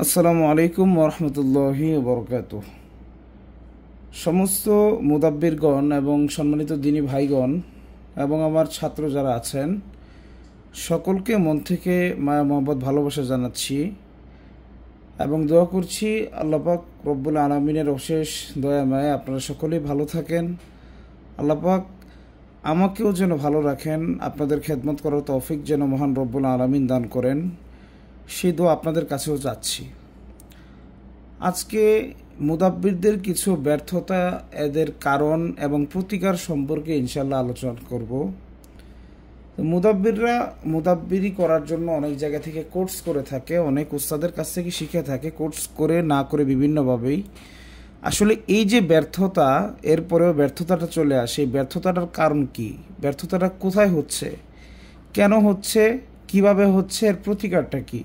আসসালামু আলাইকুম ওরহমতুল্লাহি বরকাতুহ। সমস্ত মুদাব্বিরগণ এবং সম্মানিত দিনী ভাইগণ এবং আমার ছাত্র যারা আছেন সকলকে মন থেকে মায়া মোহাম্মদ ভালোবাসা জানাচ্ছি এবং দোয়া করছি আল্লাহ পাক রব্বুল আলামিনের অশেষ দয়া মায়া আপনারা সকলেই ভালো থাকেন। আল্লাহ পাক আমাকেও যেন ভালো রাখেন, আপনাদের খেদমত করার তৌফিক যেন মহান রব্বুল আলামিন দান করেন, সেই দোয়া আপনাদের কাছেও চাচ্ছি। আজকে মুদাব্বিরদের কিছু ব্যর্থতা, এদের কারণ এবং প্রতিকার সম্পর্কে ইনশাল্লাহ আলোচনা করব। মুদাব্বিররা মুদাব্বিরি করার জন্য অনেক জায়গা থেকে কোর্স করে থাকে, অনেক উস্তাদের কাছ থেকে শিখে থাকে, কোর্স করে না করে বিভিন্নভাবেই। আসলে এই যে ব্যর্থতা, এরপরেও ব্যর্থতাটা চলে আসে, এই ব্যর্থতাটার কারণ কি, ব্যর্থতাটা কোথায় হচ্ছে, কেন হচ্ছে, কিভাবে হচ্ছে, এর প্রতিকারটা কি,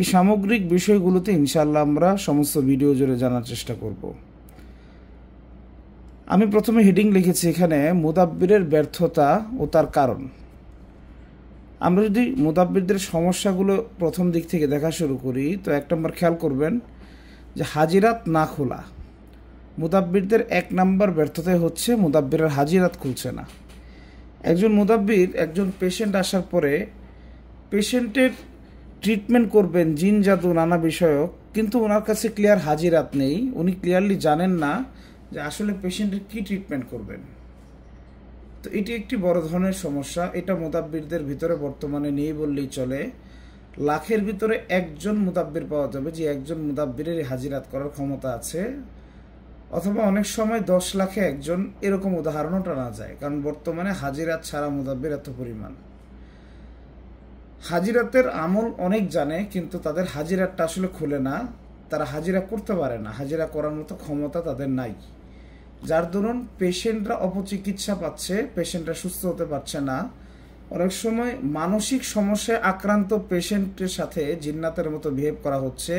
এই সামগ্রিক বিষয়গুলোতে ইনশাআল্লাহ আমরা সমস্ত ভিডিও জুড়ে জানার চেষ্টা করব। আমি প্রথমে হেডিং লিখেছি এখানে মুদাব্বিরের ব্যর্থতা ও তার কারণ। আমরা যদি মুদাব্বিরদের সমস্যাগুলো প্রথম দিক থেকে দেখা শুরু করি তো এক নম্বর খেয়াল করবেন যে হাজিরাত না খোলা। মুদাব্বিরদের এক নম্বর ব্যর্থতাই হচ্ছে মুদাব্বিরের হাজিরাত খুলছে না। একজন মুদাব্বির একজন পেশেন্ট আসার পরে পেশেন্টের ট্রিটমেন্ট করবেন জিন জাদু নানা বিষয়ক, কিন্তু ওনার কাছে ক্লিয়ার হাজিরাত নেই, উনি ক্লিয়ারলি জানেন না যে আসলে পেশেন্টের কি ট্রিটমেন্ট করবেন। তো এটি একটি বড় ধরনের সমস্যা, এটা মুদাব্বিরদের ভিতরে বর্তমানে নেই বললেই চলে। লাখের ভিতরে একজন মুদাব্বির পাওয়া যাবে যে একজন মুদাব্বিরের হাজিরাত করার ক্ষমতা আছে, অথবা অনেক সময় 10 লাখে একজন, এরকম উদাহরণও টানা যায়। কারণ বর্তমানে হাজিরাত ছাড়া মুদাব্বির এত পরিমাণ। হাজিরাতের আমল অনেক জানে কিন্তু তাদের হাজিরাতটা আসলে খুলে না, তারা হাজিরা করতে পারে না, হাজিরা করার মতো ক্ষমতা তাদের নাই। যার দরুন পেশেন্টরা অপচিকিৎসা পাচ্ছে, পেশেন্টরা সুস্থ হতে পারছে না। অনেক সময় মানসিক সমস্যায় আক্রান্ত পেশেন্টের সাথে জিন্নাতের মতো বিহেভ করা হচ্ছে,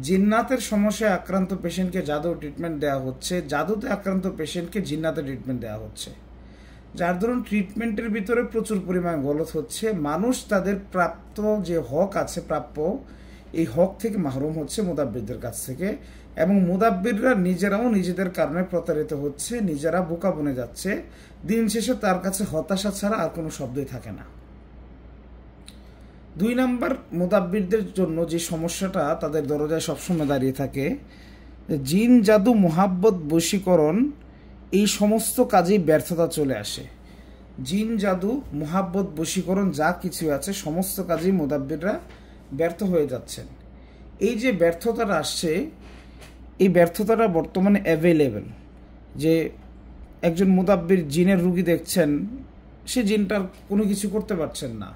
জিন্নাতের সমস্যায় আক্রান্ত পেশেন্টকে জাদু ট্রিটমেন্ট দেওয়া হচ্ছে, জাদুতে আক্রান্ত পেশেন্টকে জিন্নাতে ট্রিটমেন্ট দেওয়া হচ্ছে। যার ধরুন ট্রিটমেন্টের ভিতরে প্রচুর পরিমাণ গলত হচ্ছে, মানুষ তাদের প্রাপ্ত যে হক আছে, প্রাপ্য, এই হক থেকে মাহরুম হচ্ছে মুদাব্বিরদের কাছ থেকে। এবং মুদাব্বিররা নিজেরাও নিজেদের কারণে প্রতারিত হচ্ছে, নিজেরা বোকা বনে যাচ্ছে। দিন শেষে তার কাছে হতাশা ছাড়া আর কোনো শব্দই থাকে না। 2 নম্বর, মুদাব্বিরদের জন্য যে সমস্যাটা তাদের দরজায় সবসময় দাঁড়িয়ে থাকে, জিন জাদু মোহাব্বত বশীকরণ, এই সমস্ত কাজেই ব্যর্থতা চলে আসে। জিন জাদু মোহাব্বত বশীকরণ যা কিছু আছে সমস্ত কাজেই মুদাব্বিররা ব্যর্থ হয়ে যাচ্ছেন। এই যে ব্যর্থতাটা আসছে, এই ব্যর্থতাটা বর্তমানে অ্যাভেলেবেল। যে একজন মুদাব্বির জিনের রুগী দেখছেন, সে জিনটার কোনো কিছু করতে পারছেন না,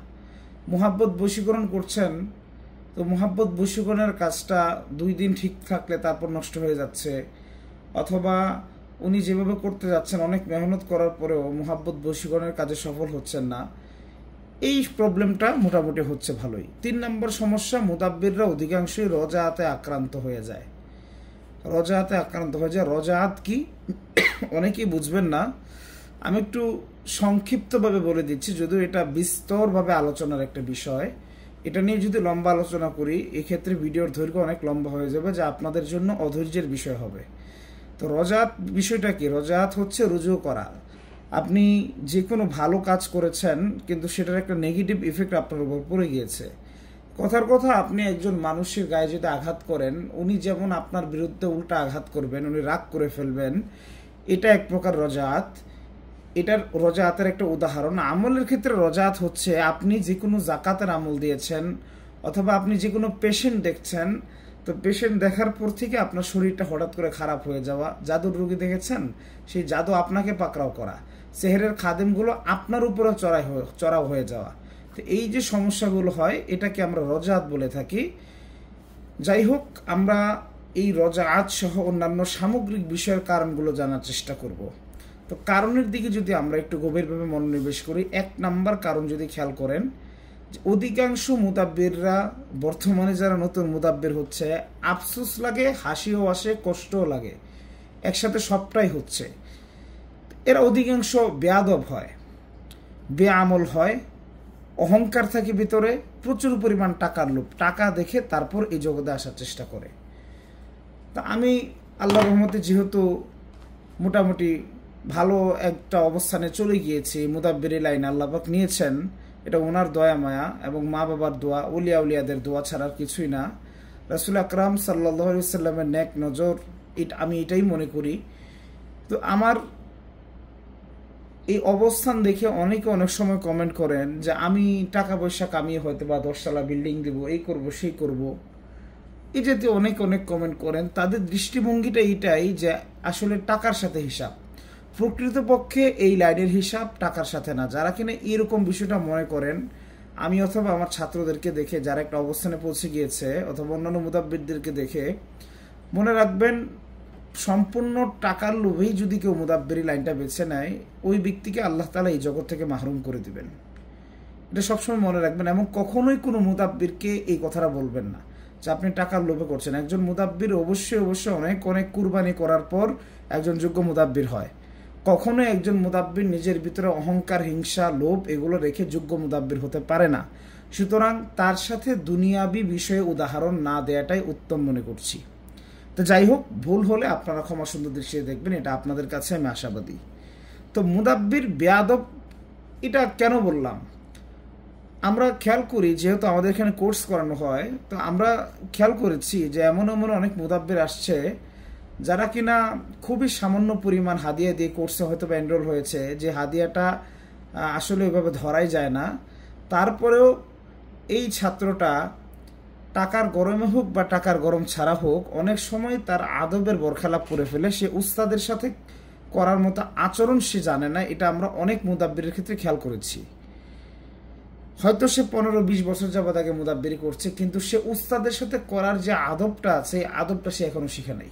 মোহাব্বত বশীকরণ করছেন, তো মোহাব্বত বশীকরণের কাজটা 2 দিন ঠিক থাকলে তারপর নষ্ট হয়ে যাচ্ছে, অথবা উনি যেভাবে করতে যাচ্ছেন অনেক মেহনত করার পরেও মোহাব্বত বশীকরণের কাজে সফল হচ্ছেন না। এই প্রবলেমটা মোটামুটি হচ্ছে ভালোই। 3 নম্বর সমস্যা, মুদাব্বিররা অধিকাংশই রজাআতে আক্রান্ত হয়ে যায়। রজাআতে আক্রান্ত হয়ে যায়, রজাআত কি অনেকেই বুঝবেন না, আমি একটু সংক্ষিপ্তভাবে বলে দিচ্ছি, যদিও এটা বিস্তরভাবে আলোচনার একটা বিষয়। এটা নিয়ে যদি লম্বা আলোচনা করি এক্ষেত্রে ভিডিওর দৈর্ঘ্য অনেক লম্বা হয়ে যাবে, যা আপনাদের জন্য অধৈর্যের বিষয় হবে। তো রজাআত বিষয়টা কি? রজাআত হচ্ছে রুজু করা। আপনি যে কোনো ভালো কাজ করেছেন কিন্তু সেটার একটা নেগেটিভ ইফেক্ট আপনার উপর পড়ে গিয়েছে। কথার কথা, আপনি একজন মানুষের গায়ে যদি আঘাত করেন, উনি যেমন আপনার বিরুদ্ধে উল্টা আঘাত করবেন, উনি রাগ করে ফেলবেন, এটা এক প্রকার রজাআত। এটার রজাআতের একটা উদাহরণ। আমলের ক্ষেত্রে রজাআত হচ্ছে আপনি যে কোনো জাকাতের আমল দিয়েছেন, অথবা আপনি যে কোনো পেশেন্ট দেখছেন, তো পেশেন্ট দেখার পর থেকে আপনার শরীরটা হঠাৎ করে খারাপ হয়ে যাওয়া, জাদুর রোগী দেখেছেন, সেই জাদু আপনাকে পাকড়াও করা, সেহেরের খাদেমগুলো আপনার উপরে চড়াও হয়ে যাওয়া। তো এই যে সমস্যাগুলো হয় এটাকে আমরা রজাআত বলে থাকি। যাই হোক, আমরা এই রজাআত সহ অন্যান্য সামগ্রিক বিষয়ের কারণগুলো জানার চেষ্টা করব। তো কারণের দিকে যদি আমরা একটু গভীরভাবে মনোনিবেশ করি, 1 নম্বর কারণ যদি খেয়াল করেন, অধিকাংশ মুদাব্বিররা বর্তমানে যারা নতুন মুদাব্বির হচ্ছে, আফসোস লাগে, হাসিও আসে, কষ্টও লাগে, একসাথে সবটাই হচ্ছে। এরা অধিকাংশ বেয়াদব হয়, বেআমল হয়, অহংকার থাকে ভিতরে, প্রচুর পরিমাণ টাকার লোভ, টাকা দেখে তারপর এই জগতে আসার চেষ্টা করে। তা আমি আল্লাহর রহমতে যেহেতু মোটামুটি ভালো একটা অবস্থানে চলে গিয়েছি, মুদাব্বিরি লাইন আল্লাহ পাক নিয়েছেন, এটা ওনার দয়া মায়া এবং মা বাবার দোয়া, উলিয়া উলিয়াদের দোয়া ছাড়ার কিছুই না। রাসূল আকরাম সাল্লাল্লাহু আলাইহি ওয়াসাল্লামের নেক নজর, আমি এটাই মনে করি। তো আমার এই অবস্থান দেখে অনেকে অনেক সময় কমেন্ট করেন যে আমি টাকা পয়সা কামিয়ে হয়তো বা 10 তলা বিল্ডিং দেবো, এই করব সেই করব, এই জাতীয় অনেক অনেক কমেন্ট করেন। তাদের দৃষ্টিভঙ্গিটা এইটাই যে আসলে টাকার সাথে হিসাব, প্রকৃতপক্ষে এই লাইনের হিসাব টাকার সাথে না। যারা কিনা এরকম বিষয়টা মনে করেন, আমি অথবা আমার ছাত্রদেরকে দেখে যারা একটা অবস্থানে পৌঁছে গিয়েছে অথবা অন্যান্য মুদাব্বিরদেরকে দেখে মনে রাখবেন, সম্পূর্ণ টাকার লোভেই যদি কেউ মুদাব্বিরি লাইনটা বেছে নেয়, ওই ব্যক্তিকে আল্লাহ তাআলা এই জগৎ থেকে মাহরুম করে দিবেন। এটা সবসময় মনে রাখবেন এবং কখনোই কোনো মুদাব্বিরকে এই কথাটা বলবেন না যে আপনি টাকার লোভে করছেন। একজন মুদাব্বির অবশ্যই অবশ্যই অনেক অনেক কুরবানি করার পর একজন যোগ্য মুদাব্বির হয়। কখনোই একজন মুদাব্বির নিজের ভিতরে অহংকার, হিংসা, লোভ এগুলো রেখে যোগ্য মুদাব্বির হতে পারে না। সুতরাং তার সাথে দুনিয়াবি বিষয়ে উদাহরণ না দেওয়াটাই উত্তম মনে করছি। তো যাই হোক, ভুল হলে আপনারা ক্ষমা সুন্দর দৃষ্টিতে দেখবেন, এটা আপনাদের কাছে আমি আশাবাদী। তো মুদাব্বির বেয়াদব এটা কেন বললাম? আমরা খেয়াল করি, যেহেতু আমাদের এখানে কোর্স করানো হয়, তো আমরা খেয়াল করেছি যে এমন এমন অনেক মুদাব্বির আসছে যারা কিনা খুবই সামান্য পরিমাণ হাদিয়া দিয়ে কোর্সে হয়তো বা এনরোল হয়েছে, যে হাদিয়াটা আসলে ওইভাবে ধরাই যায় না। তারপরেও এই ছাত্রটা টাকার গরমে হোক বা টাকার গরম ছাড়া হোক, অনেক সময় তার আদবের বরখেলাপ করে ফেলে। সে উস্তাদের সাথে করার মতো আচরণ সে জানে না। এটা আমরা অনেক মুদাব্বিরের ক্ষেত্রে খেয়াল করেছি। হয়তো সে 15-20 বছর যাবত আগে মুদাব্বিরি করছে, কিন্তু সে উস্তাদের সাথে করার যে আদবটা আছে, আদবটা সে এখনো শিখে নাই।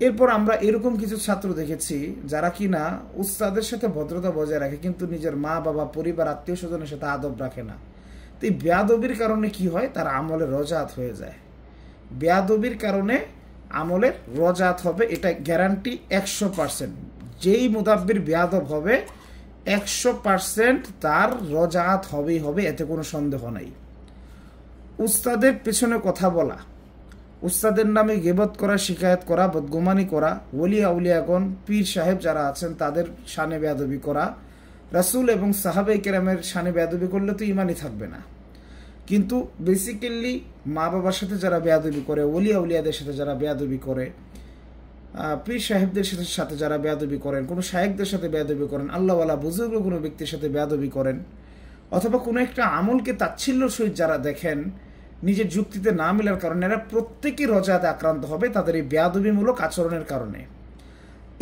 এরপর আমরা এরকম কিছু ছাত্র দেখেছি যারা কিনা উস্তাদের সাথে ভদ্রতা বজায় রাখে, কিন্তু নিজের মা বাবা, পরিবার, আত্মীয় স্বজনের সাথে আদব রাখে না। তো এই বেয়াদবির কারণে কি হয়? তার আমলের রজাত হয়ে যায়। বেয়াদবির কারণে আমলের রজাত হবে, এটা গ্যারান্টি 100%। যেই মুদাব্বির বেয়াদব হবে 100% তার রজাত হবেই হবে, এতে কোনো সন্দেহ নাই। উস্তাদের পেছনে কথা বলা, উস্তাদের নামে গিবত করা, শিকায়ত করা, বদগুমানি করা, ওলিয়া উলিয়াগণ, পীর সাহেব যারা আছেন তাদের শানে বেয়াদবি করা, রাসূল এবং সাহাবায়ে কেরামের শানে বেয়াদবি করলে তো ইমানই থাকবে না। কিন্তু বেসিক্যালি মা বাবার সাথে যারা বেয়াদবি করে, ওলিয়া উলিয়াদের সাথে যারা বেয়াদবি করে, পীর সাহেবদের সাথে যারা বেয়াদবি করেন, কোনো শায়েখদের সাথে বেয়াদবি করেন, আল্লাহওয়ালা বুজুর্গ কোনো ব্যক্তির সাথে বেয়াদবি করেন, অথবা কোনো একটা আমলকে তাচ্ছিল্যর সহিত যারা দেখেন নিজের যুক্তিতে না মেলার কারণে, এরা প্রত্যেকেই রজাতে আক্রান্ত হবে তাদের এই বেয়াদবিমূলক আচরণের কারণে।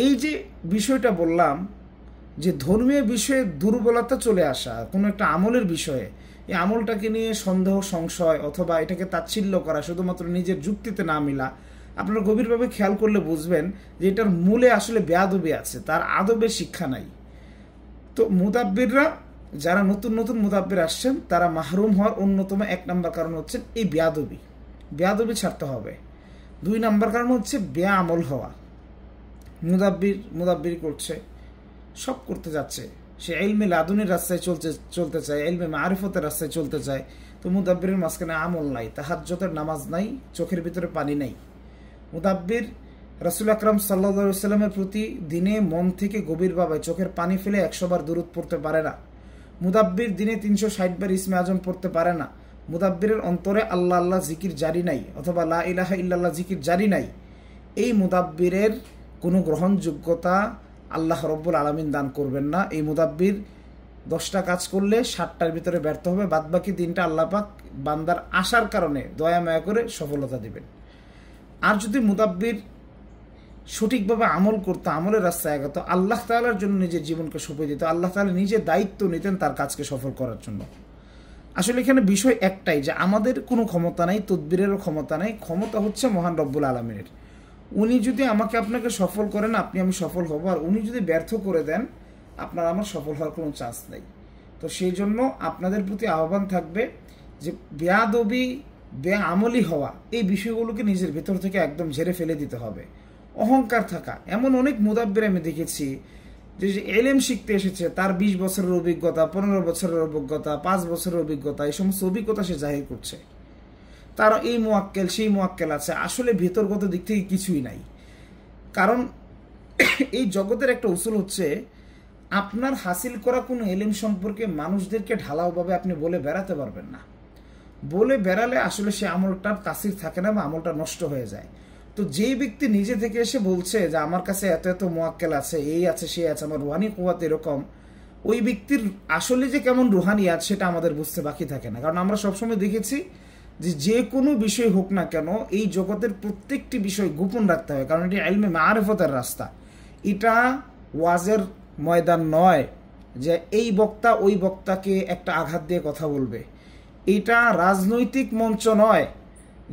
এই যে বিষয়টা বললাম যে ধর্মীয় বিষয়ে দুর্বলতা চলে আসা, কোনো একটা আমলের বিষয়ে, এই আমলটাকে নিয়ে সন্দেহ, সংশয় অথবা এটাকে তাচ্ছিল্য করা, শুধুমাত্র নিজের যুক্তিতে না মিলা, আপনারা গভীরভাবে খেয়াল করলে বুঝবেন যে এটার মূলে আসলে বেয়াদবি আছে, তার আদবের শিক্ষা নাই। তো মুদাব্বিররা যারা নতুন নতুন মুদাব্বির আসছেন, তারা মাহরুম হওয়ার অন্যতম 1 নম্বর কারণ হচ্ছে এই বেয়াদবি। বেয়াদবি ছাড়তে হবে। 2 নম্বর কারণ হচ্ছে বেয়া আমল হওয়া। মুদাব্বির করছে, সব করতে যাচ্ছে, সে ইলমে লাদুনির রাস্তায় চলতে চায়, ইলমে মারিফতের রাস্তায় চলতে চায়। তো মুদাব্বিরের মাঝখানে আমল নাই, তাহাজ্জুদের নামাজ নাই, চোখের ভিতরে পানি নাই। মুদাব্বির রাসূল আকরাম সাল্লাল্লাহু আলাইহি ওয়াসাল্লামের প্রতি দিনে মন থেকে গভীরভাবে চোখের পানি ফেলে 100 বার দুরূদ পড়তে পারে না। মুদাব্বির দিনে 360 বার ইসমে আজম পড়তে পারে না। মুদাব্বিরের অন্তরে আল্লাহ আল্লাহ জিকির জারি নাই, অথবা লা ইলাহা ইল্লাল্লাহ জিকির জারি নাই। এই মুদাব্বিরের কোনো গ্রহণযোগ্যতা আল্লাহ রব্বুল আলামিন দান করবেন না। এই মুদাব্বির 10টা কাজ করলে 7টার ভিতরে ব্যর্থ হবে, বাদবাকি 3টা আল্লাহ পাক বান্দার আশার কারণে দয়া মায়া করে সফলতা দিবেন। আর যদি মুদাব্বির সঠিকভাবে আমল করতো, আমলের রাস্তায় এগোতো, আল্লাহ তাআলার জন্য নিজের জীবনকে সঁপে দিত, আল্লাহ তাআলা নিজে দায়িত্ব নিতেন তার কাজকে সফল করার জন্য। আসলে এখানে বিষয় একটাই, যে আমাদের কোনো ক্ষমতা নাই, তদবিরেরও ক্ষমতা নাই, ক্ষমতা হচ্ছে মহান রব্বুল আলামিনের। উনি যদি আমাকে আপনাকে সফল করেন, আমি সফল হব, আর উনি যদি ব্যর্থ করে দেন, আপনার আমার সফল হওয়ার কোনো চান্স নেই। তো সেই জন্য আপনাদের প্রতি আহ্বান থাকবে যে বেয়াদবি, বেআমলি হওয়া, এই বিষয়গুলোকে নিজের ভেতর থেকে একদম ঝেড়ে ফেলে দিতে হবে। অহংকার থাকা, এমন অনেক মুদাব্বির আমি দেখেছি যে এলেম শিখতে এসেছে তার 20 বছরের অভিজ্ঞতা, 15 বছরের অভিজ্ঞতা, 5 বছরের অভিজ্ঞতা, এই সমস্ত অভিজ্ঞতা সে জাহির করছে। তার এই মুয়াক্কেল সেই মুয়াক্কেল আছে, আসলে ভিতরগত দিক থেকে কিছুই নাই। কারণ এই জগতের একটা উসুল হচ্ছে, আপনার হাসিল করা কোনো এলেম সম্পর্কে মানুষদেরকে ঢালাওভাবে আপনি বলে বেড়াতে পারবেন না। বলে বেড়ালে আসলে সে আমলটার তাসির থাকে না বা আমলটা নষ্ট হয়ে যায়। তো যেই ব্যক্তি নিজে থেকে এসে বলছে যে আমার কাছে এত এত মুয়াক্কেল আছে, এই আছে সে আছে, আমার রুহানি কুওয়াত এরকম, ওই ব্যক্তির আসলে যে কেমন রুহানিয়াত সেটা আমাদের বুঝতে বাকি থাকে না। কারণ আমরা সবসময় দেখেছি যে কোনো বিষয় হোক না কেন, এই জগতের প্রত্যেকটি বিষয় গোপন রাখতে হয়, কারণ এটি ইলমে মারিফতের রাস্তা। এটা ওয়াজের ময়দান নয় যে এই বক্তা ওই বক্তাকে একটা আঘাত দিয়ে কথা বলবে। এটা রাজনৈতিক মঞ্চ নয়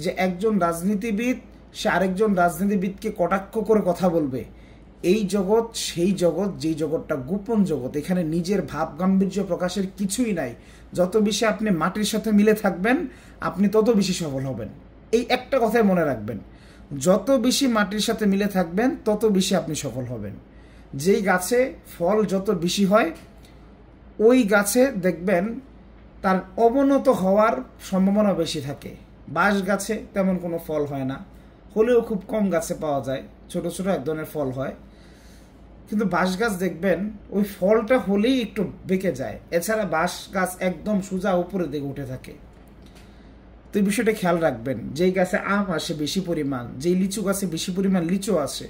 যে একজন রাজনীতিবিদ সে আরেকজন রাজনীতিবিদকে কটাক্ষ করে কথা বলবে। এই জগৎ সেই জগৎ যেই জগৎটা গোপন জগৎ, এখানে নিজের ভাব গাম্ভীর্য প্রকাশের কিছুই নাই। যত বেশি আপনি মাটির সাথে মিলে থাকবেন আপনি তত বেশি সফল হবেন। এই একটা কথাই মনে রাখবেন, যত বেশি মাটির সাথে মিলে থাকবেন তত বেশি আপনি সফল হবেন। যেই গাছে ফল যত বেশি হয় ওই গাছে দেখবেন তার অবনত হওয়ার সম্ভাবনা বেশি থাকে। বাঁশ গাছে তেমন কোনো ফল হয় না, হলেও খুব কম গাছে পাওয়া যায়, ছোট ছোট এক ধরনের ফল হয়। কিন্তু বাঁশ গাছ দেখবেন ওই ফলটা হলেই একটু বেঁকে যায়, এছাড়া বাঁশ গাছ একদম সোজা উপরের দিকে উঠে থাকে। তো এই বিষয়টা খেয়াল রাখবেন, যেই গাছে আম আসে বেশি পরিমাণ, যেই লিচু গাছে বেশি পরিমাণ লিচু আসে,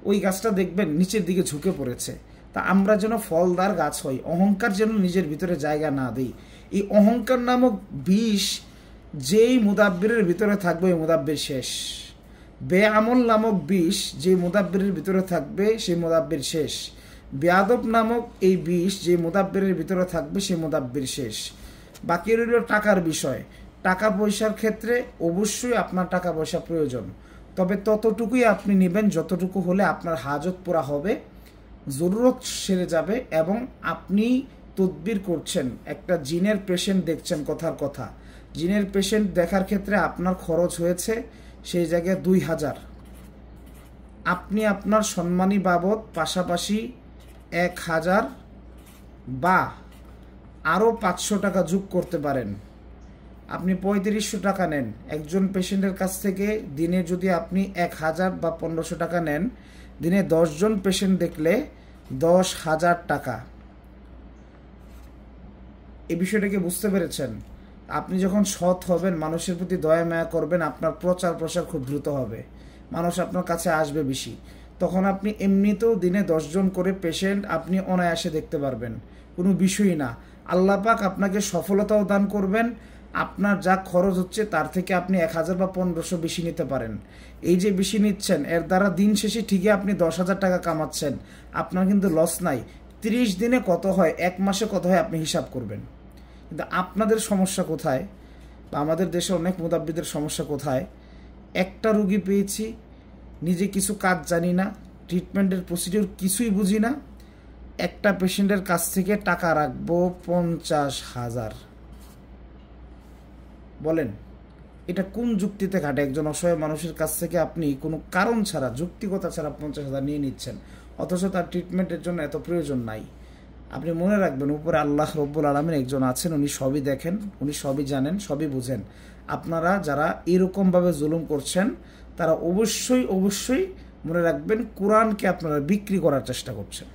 ওই গাছটা দেখবেন নিচের দিকে ঝুঁকে পড়েছে। তা আমরা যেন ফলদার গাছ হই, অহংকার যেন নিজের ভিতরে জায়গা না দিই। এই অহংকার নামক বিষ যেই মুদাব্বিরের ভিতরে থাকবে ওই মুদাব্বির শেষ। বেআমল নামক বিষ যে মুদাব্বিরের ভিতরে থাকবে সেই মুদাব্বির শেষ। বেয়াদব নামক এই বিষ যে মুদাব্বিরের ভিতরে থাকবে সেই মুদাব্বির শেষ। বাকি রইল টাকার বিষয়। টাকা পয়সার ক্ষেত্রে অবশ্যই আপনার টাকা পয়সা প্রয়োজন, তবে ততটুকুই আপনি নেবেন যতটুকু হলে আপনার হাজত পুরা হবে, জরুরত সেরে যাবে। এবং আপনি তদবির করছেন, একটা জিনের পেশেন্ট দেখছেন, কথার কথা জিনের পেশেন্ট দেখার ক্ষেত্রে আপনার খরচ হয়েছে সেই জায়গায় 2000, আপনি আপনার সম্মানী বাবদ পাশাপাশি 1000 বা আরও 500 টাকা যোগ করতে পারেন। আপনি 3500 টাকা নেন একজন পেশেন্টের কাছ থেকে। দিনে যদি আপনি 1000 বা 1500 টাকা নেন, দিনে 10 জন পেশেন্ট দেখলে 10,000 টাকা। এই বিষয়টাকে বুঝতে পেরেছেন? আপনি যখন সৎ হবেন, মানুষের প্রতি দয়া মায়া করবেন, আপনার প্রচার প্রসার খুব দ্রুত হবে, মানুষ আপনার কাছে আসবে বেশি। তখন আপনি এমনিতেও দিনে 10 জন করে পেশেন্ট আপনি অনায়াসে দেখতে পারবেন, কোনো বিষয়ই না। আল্লাহ পাক আপনাকে সফলতাও দান করবেন, আপনার যা খরচ হচ্ছে তার থেকে আপনি 1000 বা 1500 বেশি নিতে পারেন। এই যে বেশি নিচ্ছেন এর দ্বারা দিন শেষে ঠিকই আপনি 10,000 টাকা কামাচ্ছেন, আপনার কিন্তু লস নাই। 30 দিনে কত হয়, 1 মাসে কত হয় আপনি হিসাব করবেন। কিন্তু আপনাদের সমস্যা কোথায়, বা আমাদের দেশে অনেক মুদাব্বিদের সমস্যা কোথায়? একটা রুগী পেয়েছি, নিজে কিছু কাজ জানি না, ট্রিটমেন্টের প্রসিডিউর কিছুই বুঝি না, একটা পেশেন্টের কাছ থেকে টাকা রাখবো 50,000। বলেন এটা কোন যুক্তিতে ঘাটে? একজন অসহায় মানুষের কাছ থেকে আপনি কোনো কারণ ছাড়া, যুক্তিকতা ছাড়া 50,000 নিয়ে নিচ্ছেন, অথচ তার ট্রিটমেন্টের জন্য এত প্রয়োজন নাই। আপনি মনে রাখবেন, উপরে আল্লাহ রব্বুল আলামিন একজন আছেন, উনি সবই দেখেন, উনি সবই জানেন, সবই বুঝেন। আপনারা যারা এরকমভাবে জুলুম করছেন তারা অবশ্যই অবশ্যই মনে রাখবেন, কোরআনকে আপনারা বিক্রি করার চেষ্টা করছেন,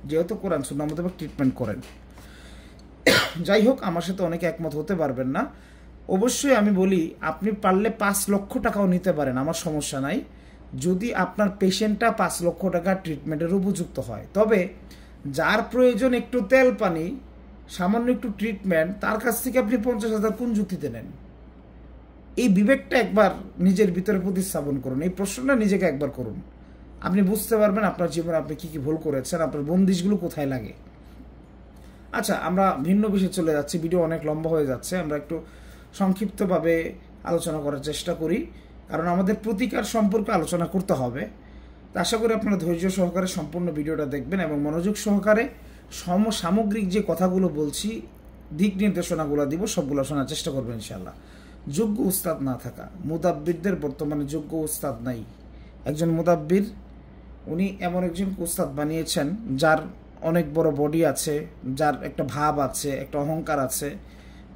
যেহেতু কোরআন সুন্নাহ মোতাবেক ট্রিটমেন্ট করেন। যাই হোক, আমার সাথে অনেকে একমত হতে পারবেন না। অবশ্যই আমি বলি, আপনি পারলে 5 লক্ষ টাকাও নিতে পারেন, আমার সমস্যা নাই, যদি আপনার পেশেন্টটা 5 লক্ষ টাকা ট্রিটমেন্টের উপযুক্ত হয়। তবে যার প্রয়োজন একটু তেল পানি, সামান্য একটু ট্রিটমেন্ট, তার কাছ থেকে আপনি 50,000 কোন যুক্তিতে নেন? এই বিবেকটা একবার নিজের ভিতরে প্রতিস্থাপন করুন, এই প্রশ্নটা নিজেকে একবার করুন। আপনি বুঝতে পারবেন আপনার জীবনে আপনি কি কি ভুল করেছেন, আপনার বন্দিশগুলো কোথায় লাগে। আচ্ছা, আমরা ভিন্ন বিষয়ে চলে যাচ্ছি, ভিডিও অনেক লম্বা হয়ে যাচ্ছে, আমরা একটু সংক্ষিপ্তভাবে আলোচনা করার চেষ্টা করি, কারণ আমাদের প্রতিকার সম্পর্কে আলোচনা করতে হবে। আশা করি আপনারা ধৈর্য সহকারে সম্পূর্ণ ভিডিওটা দেখবেন এবং মনোযোগ সহকারে সামগ্রিক যে কথাগুলো বলছি, দিক নির্দেশনাগুলো দিব, সবগুলো শোনার চেষ্টা করবেন ইনশাআল্লাহ। যোগ্য উস্তাদ না থাকা, মুদাব্বিরদের বর্তমানে যোগ্য উস্তাদ নাই। একজন মুদাব্বির উনি এমন একজন উস্তাদ বানিয়েছেন যার অনেক বড় বডি আছে, যার একটা ভাব আছে, একটা অহংকার আছে,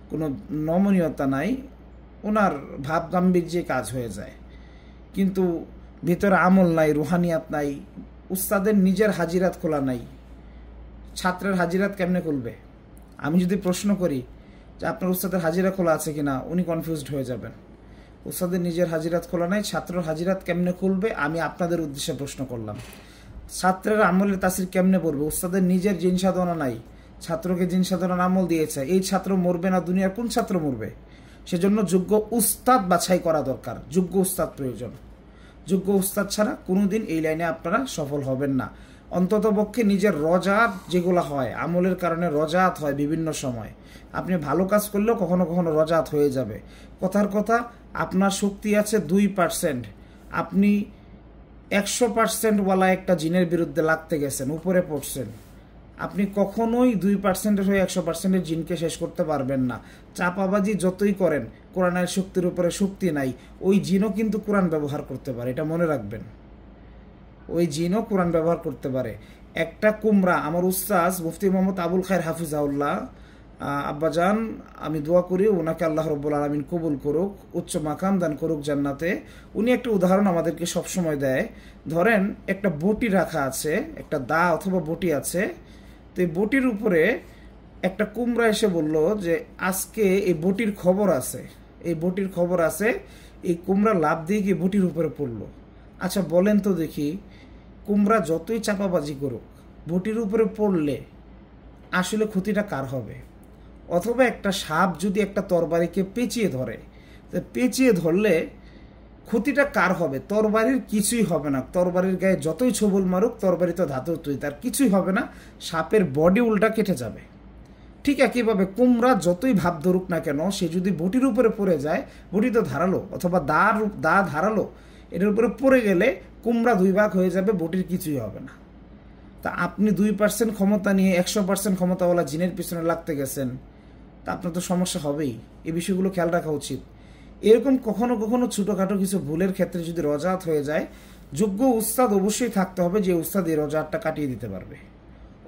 কোনো নমনীয়তা নাই, ওনার ভাব গাম্ভীর্যে কাজ হয়ে যায়, কিন্তু ভিতরে আমল নাই, রুহানিয়াত নাই, উস্তাদের নিজের হাজিরাত খোলা নাই, ছাত্রের হাজিরাত কেমনে খুলবে? আমি যদি প্রশ্ন করি যে আপনার উস্তাদের হাজিরা খোলা আছে কিনা, উনি কনফিউজড হয়ে যাবেন। উস্তাদের নিজের হাজিরাত খোলা নাই, ছাত্রের হাজিরাত কেমনে খুলবে? আমি আপনাদের উদ্দেশ্যে প্রশ্ন করলাম। ছাত্রের আমলের তাসির কেমনে পড়বে? উস্তাদের নিজের জিন সাধনা নাই, ছাত্রকে জিন সাধনার আমল দিয়েছে, এই ছাত্র মরবে না, দুনিয়ার কোন ছাত্র মরবে? সেজন্য যোগ্য উস্তাদ বাছাই করা দরকার, যোগ্য উস্তাদ প্রয়োজন। যোগ্য উস্তাদ ছাড়া কোনোদিন এই লাইনে আপনারা সফল হবেন না। অন্ততপক্ষে নিজের রজাত যেগুলো হয়, আমলের কারণে রজাত হয় বিভিন্ন সময়, আপনি ভালো কাজ করলেও কখনো কখনো রজাত হয়ে যাবে। কথার কথা, আপনার শক্তি আছে 2%, আপনি 100%ওয়ালা একটা জিনের বিরুদ্ধে লাগতে গেছেন, উপরে পড়ছেন, আপনি কখনোই 2%-এর হয়ে 100%-এর জিনকে শেষ করতে পারবেন না। চাপাবাজি যতই করেন, কোরআনের শক্তির উপরে শক্তি নাই। ওই জিনও কিন্তু কোরআন ব্যবহার করতে পারে, এটা মনে রাখবেন। ওই জিনও কোরআন ব্যবহার করতে পারে। একটা কুমড়া, আমার উস্তাজ মুফতি মোহাম্মদ আবুল খায়ের হাফিজাউল্লাহ আব্বাজান, আমি দোয়া করি ওনাকে আল্লাহ রব্বুল আলামিন কবুল করুক, উচ্চ মাকাম দান করুক জান্নাতে। উনি একটা উদাহরণ আমাদেরকে সবসময় দেয়। ধরেন একটা বটি রাখা আছে, একটা দা অথবা বটি আছে, তো এই বটির উপরে একটা কুমড়া এসে বলল যে আজকে এই বটির খবর আছে, এই বটির খবর আছে, এই কুমড়া লাভ দিয়ে গিয়ে বটির উপরে পড়লো। আচ্ছা বলেন তো দেখি, কুমড়া যতই চাপাবাজি করুক, বটির উপরে পড়লে আসলে ক্ষতিটা কার হবে? অথবা একটা সাপ যদি একটা তরবারিকে পেঁচিয়ে ধরে, পেঁচিয়ে ধরলে ক্ষতিটা কার হবে? তরবারির কিছুই হবে না, তরবারির গায়ে যতই ছবল মারুক, তরবারি তো ধাতু, তার কিছুই হবে না, সাপের বডি উল্টা কেটে যাবে। ঠিক একইভাবে কুমড়া যতই ভাব ধরুক না কেন, সে যদি বটির উপরে পড়ে যায়, বটি তো ধারালো, অথবা দা ধারালো, এটার উপরে পড়ে গেলে কুমড়া 2 ভাগ হয়ে যাবে, বটির কিছুই হবে না। তা আপনি 2% ক্ষমতা নিয়ে 100% ক্ষমতাওয়ালা জিনের পিছনে লাগতে গেছেন, তা আপনার তো সমস্যা হবেই। এই বিষয়গুলো খেয়াল রাখা উচিত। এরকম কখনো কখনো ছোটোখাটো কিছু ভুলের ক্ষেত্রে যদি রজাত হয়ে যায়, যোগ্য উস্তাদ অবশ্যই থাকতে হবে, যে উস্তাদ এই রজাতটা কাটিয়ে দিতে পারবে।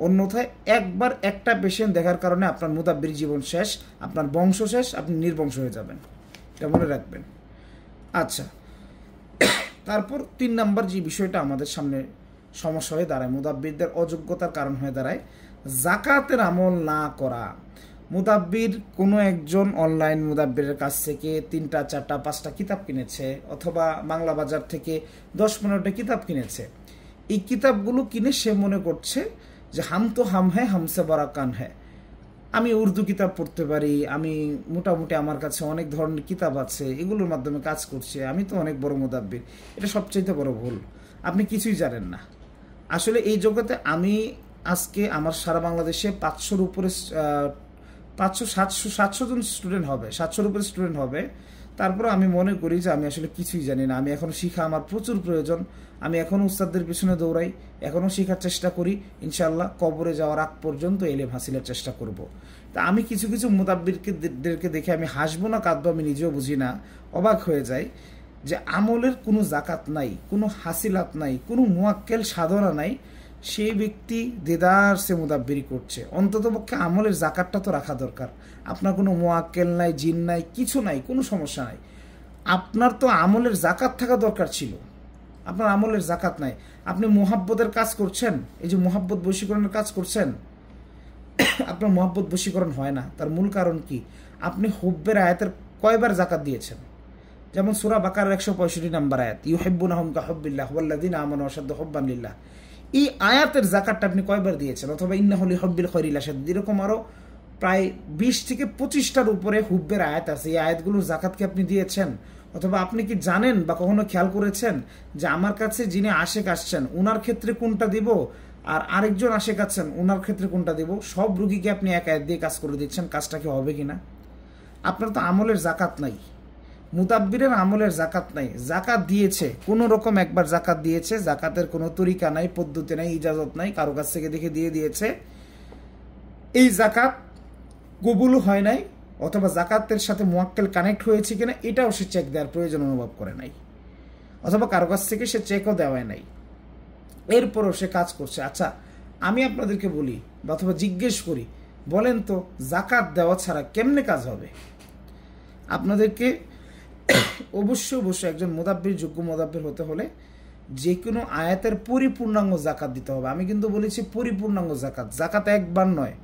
অন্যথায় একবার একটা পেশেন্ট দেখার কারণে আপনার মুদাব্বির জীবন শেষ, আপনার বংশ শেষ, আপনি নির্বংশ হয়ে যাবেন, এটা মনে রাখবেন। আচ্ছা, তারপর 3 নাম্বার যে বিষয়টা আমাদের সামনে সমস্যা হয়ে দাঁড়ায়, মুদাব্বিরদের অযোগ্যতার কারণ হয়ে দাঁড়ায়, জাকাতের আমল না করা। মুদাব্বির কোনো একজন অনলাইন মুদাব্বিরের কাছ থেকে 3টা 4টা 5টা কিতাব কিনেছে, অথবা বাংলা বাজার থেকে 10-15টা কিতাব কিনেছে। এই কিতাবগুলো কিনে সে মনে করছে যে হাম তো হাম হ্যাঁ, হামসে বড়া কান হ্যাঁ, আমি উর্দু কিতাব পড়তে পারি, আমি মোটামুটি আমার কাছে অনেক ধরনের কিতাব আছে, এগুলোর মাধ্যমে কাজ করছে, আমি তো অনেক বড় মুদাব্বির। এটা সবচাইতে বড় ভুল, আপনি কিছুই জানেন না। আসলে এই জগতে আমি আজকে আমার সারা বাংলাদেশে 500-র উপরে 500-700 জন স্টুডেন্ট হবে, 700-র উপরে স্টুডেন্ট হবে। তারপরে আমি মনে করি যে আমি আসলে কিছুই জানি না, আমি এখনও শিখা আমার প্রচুর প্রয়োজন। আমি এখনও উস্তাদদের পিছনে দৌড়াই, এখনও শেখার চেষ্টা করি, ইনশাআল্লাহ কবরে যাওয়ার আগ পর্যন্ত এলেম হাসিলের চেষ্টা করব। তা আমি কিছু কিছু মুতাব্বিরকে দেখে আমি হাসবো না কাঁদবো আমি নিজেও বুঝি না, অবাক হয়ে যাই যে আমলের কোনো জাকাত নাই, কোনো হাসিলাত নাই, কোনো মুয়াক্কেল সাধনা নাই, সেই ব্যক্তি দেদার সে মুদাব্বিরি করছে। অন্ততপক্ষে আমলের জাকাতটা তো রাখা দরকার। আপনার কোনো মুয়াক্কেল নাই, জিন নাই, কিছু নাই, কোনো সমস্যা নাই, আপনার তো আমলের জাকাত থাকা দরকার ছিল, আপনার আমলের জাকাত নাই। আপনি মুহাব্বতের কাজ করছেন, এই যে মুহাব্বত বশীকরণের কাজ করছেন, আপনার মুহাব্বত বশীকরণ হয় না। তার মূল কারণ কি? আপনি হুব্বের আয়াতের কয়বার জাকাত দিয়েছেন? যেমন সূরা বাকারার 165 নম্বর আয়াত, ইউহিব্বুনাহুম কাহুব্বিল্লাহ ওয়াল্লাযীনা আমানু আশাদ্দু হুব্বান লিল্লাহ, এই আয়াতের জাকাতটা আপনি কয়বার দিয়েছেন? অথবা ইন্নাহু লিহুব্বিল খায়রি লাশাদীদ, এরকম আরো প্রায় 20 থেকে 25টার উপরে হুব্বের আয়াত আছে। এই আয়াতগুলোর জাকাত কি আপনি দিয়েছেন? অথবা আপনি কি জানেন বা কখনো খেয়াল করেছেন যে আমার কাছে যিনি আশেক আসছেন ওনার ক্ষেত্রে কোনটা দিব, আর আরেকজন আশেক আছেন ওনার ক্ষেত্রে কোনটা দিব? সব রুগীকে আপনি এক আয়াত দিয়ে কাজ করে দিচ্ছেন, কাজটা কি হবে কিনা? আপনার তো আমলের জাকাত নাই, মুতাব্বিরের আমলের জাকাত নাই। জাকাত দিয়েছে কোনো রকম একবার জাকাত দিয়েছে, জাকাতের কোনো তরিকা নাই, পদ্ধতি নাই, ইজাজত নাই, কারো কাছ থেকে দেখে দিয়ে দিয়েছে, এই জাকাত কবুল হয় নাই, অথবা জাকাতের সাথে মুয়াক্কেল কানেক্ট হয়েছে কিনা এটাও সে চেক দেওয়ার প্রয়োজন অনুভব করে নাই, অথবা কারো কাছ থেকে সে চেকও দেওয়ায় নাই, এরপরও সে কাজ করছে। আচ্ছা, আমি আপনাদেরকে বলি বা অথবা জিজ্ঞেস করি, বলেন তো জাকাত দেওয়া ছাড়া কেমনে কাজ হবে? আপনাদেরকে অবশ্যই একজন মুদাব্বির, যোগ্য মুদাব্বির হতে হলে যে কোনো আয়াতের পরিপূর্ণাঙ্গ জাকাত দিতে হবে। আমি কিন্তু বলেছি পরিপূর্ণাঙ্গ জাকাত, জাকাত একবার নয়।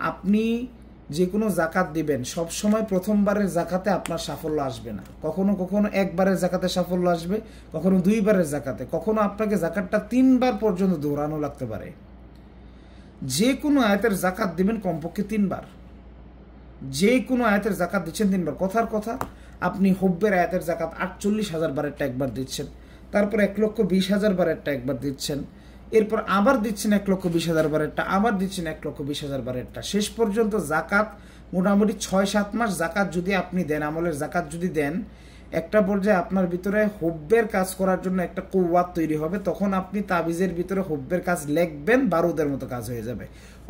আপনি যে কোনো জাকাত দিবেন সব সময় প্রথমবারের জাকাতে আপনার সাফল্য আসবে না। কখনো কখনো একবারের জাকাতে সাফল্য আসবে, কখনো দুইবারের জাকাতে, কখনো আপনাকে জাকাতটা 3 বার পর্যন্ত দৌড়ানো লাগতে পারে। যে কোনো আয়াতের জাকাত দিবেন কমপক্ষে 3 বার। যে কোনো আয়াতের জাকাত দিচ্ছেন 3 বার। কথার কথা, আপনি হুব্বের আয়াতের জাকাত 48,000 বারেরটা একবার দিচ্ছেন, তারপর 1,20,000 বারেরটা একবার দিচ্ছেন, এরপর আবার দিচ্ছেন 1,20,000 বারেরটা, আবার দিচ্ছেন 1,20,000 বারেরটা। শেষ পর্যন্ত জাকাত মোটামুটি 6-7 মাস জাকাত যদি আপনি দেন, আমলের জাকাত যদি দেন, একটা পর্যায়ে আপনার ভিতরে হুব্বের কাজ করার জন্য একটা কৌয়াত তৈরি হবে। তখন আপনি তাবিজের ভিতরে হুব্বের কাজ লিখবেন, বারুদের মতো কাজ হয়ে যাবে।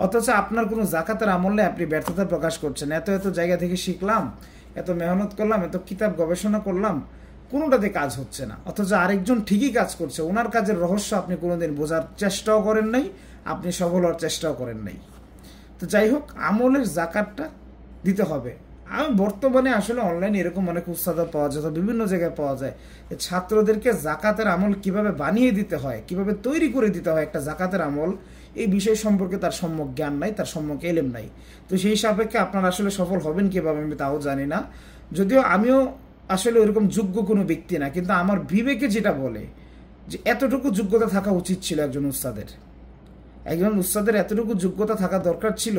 অথচ আপনার কোনো জাকাতের আমল নেই, আপনি ব্যর্থতা প্রকাশ করছেন। এত জায়গা থেকে শিখলাম, এত মেহনত করলাম, এত কিতাব গবেষণা করলাম, কোনোটাতে কাজ হচ্ছে না। অথচ আরেকজন ঠিকই কাজ করছে, ওনার কাজের রহস্য আপনি কোনোদিন বোঝার চেষ্টাও করেন নাই, আপনি সফল হওয়ার চেষ্টাও করেন নাই। তো যাই হোক, আমলের জাকাতটা দিতে হবে। আমি বর্তমানে আসলে অনলাইনে এরকম অনেক উস্তাদ পাওয়া যায়, বিভিন্ন জায়গায় পাওয়া যায়। ছাত্রদেরকে জাকাতের আমল কিভাবে বানিয়ে দিতে হয়, কিভাবে তৈরি করে দিতে হয় একটা জাকাতের আমল, এই বিষয় সম্পর্কে তার সম্যক জ্ঞান নাই, তার সম্যক এলেম নাই। তো সেই সাপেক্ষে আপনারা আসলে সফল হবেন কিভাবে আমি তাও জানি না। যদিও আমিও আসলে ওইরকম যোগ্য কোনো ব্যক্তি না, কিন্তু আমার বিবেকে যেটা বলে যে এতটুকু যোগ্যতা থাকা উচিত ছিল একজন উস্তাদের। এতটুকু যোগ্যতা থাকা দরকার ছিল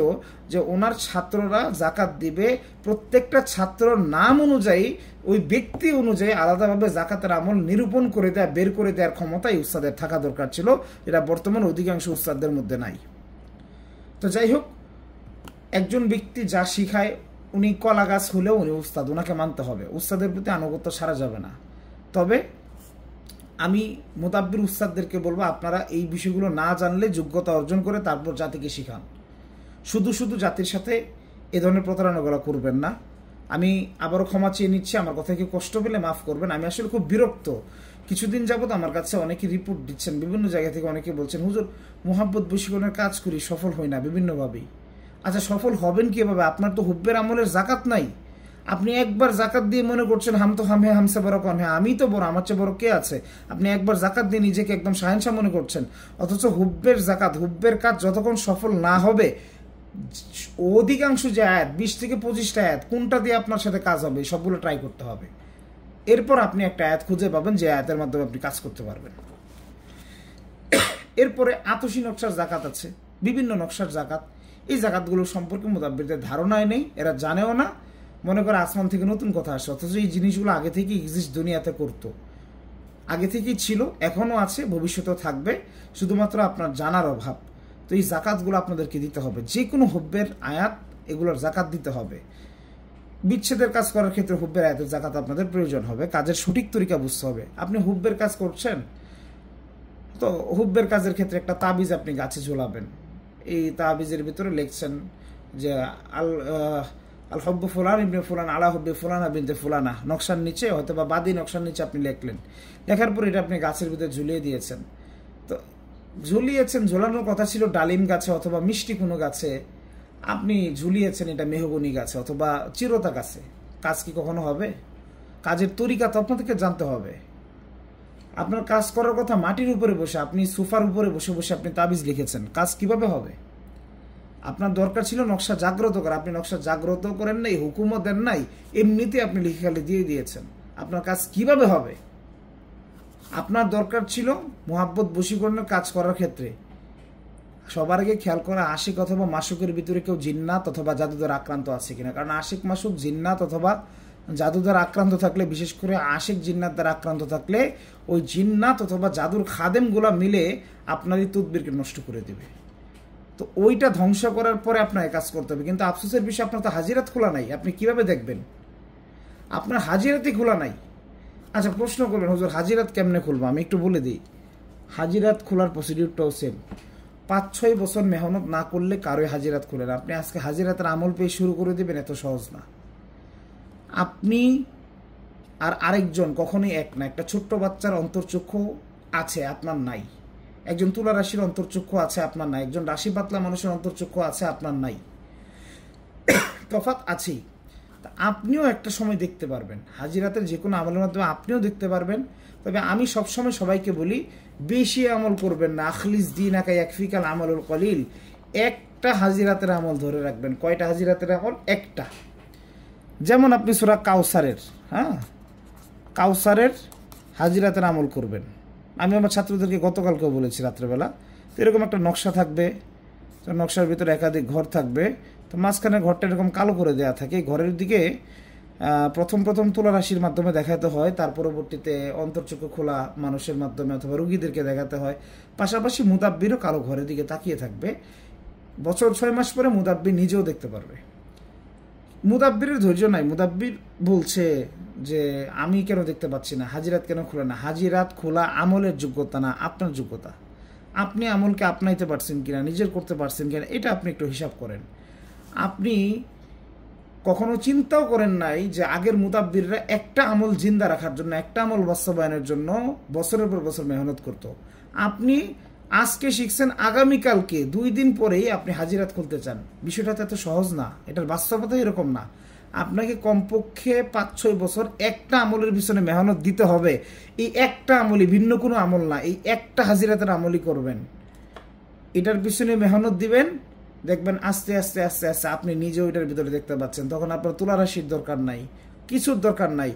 যে ওনার ছাত্ররা জাকাত দিবে, প্রত্যেকটা ছাত্রর নাম অনুযায়ী, ওই ব্যক্তি অনুযায়ী আলাদাভাবে জাকাতের আমল নিরূপণ করে দেয়া, বের করে দেওয়ার ক্ষমতাই উস্তাদের থাকা দরকার ছিল, যেটা বর্তমান অধিকাংশ উস্তাদদের মধ্যে নাই। তো যাই হোক, একজন ব্যক্তি যা শিখায়, উনি কলা গাছ হলেও উনি উস্তাদ, ওনাকে মানতে হবে। উস্তাদের প্রতি আনুগত্য সারা যাবে না। তবে আমি মুতাব্বির উস্তাদদেরকে বলবো, আপনারা এই বিষয়গুলো না জানলে যোগ্যতা অর্জন করে তারপর জাতিকে শিখান। শুধু জাতির সাথে এ ধরনের প্রতারণাগুলো করবেন না। আমি আবারও ক্ষমা চেয়ে নিচ্ছি, আমার কথা কি কষ্ট পেলে মাফ করবেন। আমি আসলে খুব বিরক্ত। কিছুদিন যাবত আমার কাছে অনেকে রিপোর্ট দিচ্ছেন, বিভিন্ন জায়গা থেকে অনেকে বলছেন, হুজুর মুহাব্বত বশীকরণের কাজ করি, সফল হই না বিভিন্নভাবেই। আচ্ছা, সফল হবেন কিভাবে? আপনার তো হুব্বের আমলের জাকাত নাই। আপনি একবার জাকাত দিয়ে মনে করছেন হাম তো হাম হে হামসে বড় কন, হ্যাঁ আমি তো বড়, আমার চেয়ে বড় কে আছে? আপনি একবার জাকাত দিয়ে নিজেকে একদম শাহেনশাহ মনে করছেন। অথচ হুব্বের জাকাত, হুব্বের কাজ যতক্ষণ সফল না হবে, অধিকাংশ যে আয়াত 20 থেকে 25টা আয়াত, কোনটা দিয়ে আপনার সাথে কাজ হবে সবগুলো ট্রাই করতে হবে। এরপর আপনি একটা আয়াত খুঁজে পাবেন যে আয়াতের মাধ্যমে আপনি কাজ করতে পারবেন। এরপরে আতসী নকশার জাকাত আছে, বিভিন্ন নকশার জাকাত। এই জাকাতগুলো সম্পর্কে মুতাব্বিরদের ধারণাই নেই, এরা জানেও না, মনে করে আসমান থেকে নতুন কথা আসে। অথচ এই জিনিসগুলো আগে থেকেই এক্সিস্ট, দুনিয়াতে করতো, আগে থেকেই ছিল, এখনও আছে, ভবিষ্যতেও থাকবে, শুধুমাত্র আপনার জানার অভাব। তো এই জাকাতগুলো আপনাদেরকে দিতে হবে। যে কোনো হুব্বের আয়াত, এগুলোর জাকাত দিতে হবে। বিচ্ছেদের কাজ করার ক্ষেত্রে হুব্বের আয়াতের জাকাত আপনাদের প্রয়োজন হবে। কাজের সঠিক তরিকা বুঝতে হবে। আপনি হুব্বের কাজ করছেন, তো হুব্বের কাজের ক্ষেত্রে একটা তাবিজ আপনি গাছে ঝোলাবেন। এই তাবিজের ভিতরে লিখছেন যে আল হব্বু ফুলান ইবনে ফুলান আলা হব্বি ফুলানা বিনতে ফুলানা, নকশার নিচে হয়তো বা বাদি নকশার নিচে আপনি লিখলেন। লেখার পর এটা আপনি গাছের ভিতরে ঝুলিয়ে দিয়েছেন। তো ঝোলানোর কথা ছিল ডালিম গাছে অথবা মিষ্টি কোনো গাছে, আপনি ঝুলিয়েছেন এটা মেহগনি গাছে অথবা চিরতা গাছে। কাজ কি কখনো হবে? কাজের তরিকা তো আপনাদেরকে জানতে হবে। আপনার কাজ করার কথা মাটির উপরে বসে, আপনি সোফার উপরে বসে বসে আপনি তাবিজ লিখেছেন, কাজ কিভাবে হবে? আপনার দরকার ছিল নকশা জাগ্রত করা, আপনি নকশা জাগ্রত করেন নাই, হুকুমও দেন নাই, এমনিতে আপনি লিখে খালি দিয়ে দিয়েছেন। আপনার কাজ কিভাবে হবে? আপনার দরকার ছিল মুহাব্বত বশীকরণের কাজ করার ক্ষেত্রে সবার আগে খেয়াল করা আশিক অথবা মাসুকের ভিতরে কেউ জিন্নাত অথবা জাদুদার আক্রান্ত আছে কিনা। কারণ আশিক মাসুক জিন্নাত অথবা জাদুদার আক্রান্ত থাকলে, বিশেষ করে আশিক জিন্নাত দ্বারা আক্রান্ত থাকলে, ওই জিন্নাত অথবা জাদুর খাদেমগুলা মিলে আপনার এই তদবিরকে নষ্ট করে দেবে। তো ওইটা ধ্বংস করার পরে আপনার কাজ করতে হবে। কিন্তু আফসোসের বিষয়, আপনার তো হাজিরাত খোলা নাই, আপনি কিভাবে দেখবেন? আপনার হাজিরাতই খোলা নাই। আচ্ছা, প্রশ্ন করবেন হুজুর হাজিরাত কেমনে খুলবো? আমি একটু বলে দিই। হাজিরাত খোলার প্রসিডিউরটাও সেম। 5-6 বছর মেহনত না করলে কারোই হাজিরাত খুলে না। আপনি আজকে হাজিরাতের আমল পেয়ে শুরু করে দেবেন, এত সহজ না। আপনি আর আরেকজন কখনোই এক না। একটা ছোট্ট বাচ্চার অন্তর্চক্ষু আছে, আপনার নাই। একজন তুলা রাশির অন্তর্চক্ষু আছে, আপনার নাই। একজন রাশি পাতলা মানুষের অন্তর্চক্ষু আছে, আপনার নাই। তফাৎ আছেই। আপনিও একটা সময় দেখতে পারবেন, হাজিরাতের যে কোনো আমলের মাধ্যমে আপনিও দেখতে পারবেন। তবে আমি সবসময় সবাইকে বলি, বেশি আমল করবেন না। আখলিস দিন আকা ইয়াকফিকাল আমলুল কলিল। একটা হাজিরাতের আমল ধরে রাখবেন। কয়টা হাজিরাতের আমল? একটা। যেমন আপনি সূরা কাউসারের, কাউসারের হাজিরাতের আমল করবেন। আমি আমার ছাত্রদেরকে গতকালকেও বলেছি রাত্রেবেলা। তো এরকম একটা নকশা থাকবে, নকশার ভিতরে একাধিক ঘর থাকবে। তো মাঝখানে ঘরটা এরকম কালো করে দেওয়া থাকে। ঘরের দিকে প্রথম তুলা রাশির মাধ্যমে দেখাতে হয়, তার পরবর্তীতে অন্তর্চক্ষু খোলা মানুষের মাধ্যমে অথবা রুগীদেরকে দেখাতে হয়। পাশাপাশি মুদাব্বিরও কালো ঘরের দিকে তাকিয়ে থাকবে। বছর 6 মাস পরে মুদাব্বির নিজেও দেখতে পারবে। মুদাব্বিরের ধৈর্য নাই। মুদাব্বির বলছে যে আমি কেন দেখতে পাচ্ছি না, হাজিরাত কেন খোলা না? হাজিরাত খোলা আমলের যোগ্যতা না, আপনার যোগ্যতা। আপনি আমলকে আপনাইতে পারছেন কিনা, নিজের করতে পারছেন কিনা, এটা আপনি একটু হিসাব করেন। আপনি কখনো চিন্তাও করেন নাই যে আগের মুদাব্বিররা একটা আমল জিন্দা রাখার জন্য, একটা আমল বাস্তবায়নের জন্য বছরের পর বছর মেহনত করত। আপনি আজকে শিখছেন, আগামীকালকে 2 দিন পরেই আপনি হাজিরাত খুলতে চান। বিষয়টা তো এত সহজ না, এটার বাস্তবতা এরকম না। আপনাকে কমপক্ষে 5-6 বছর একটা আমলের পিছনে মেহনত দিতে হবে। এই একটা আমলই, ভিন্ন কোনো আমল না, এই একটা হাজিরাতের আমলই করবেন। এটার পিছনে মেহনত দিবেন, দেখবেন আস্তে আস্তে আস্তে আস্তে আপনি নিজেও এটার ভিতরে দেখতে পাচ্ছেন। তখন আপনার তুলা রাশির দরকার নাই, কিছুর দরকার নাই।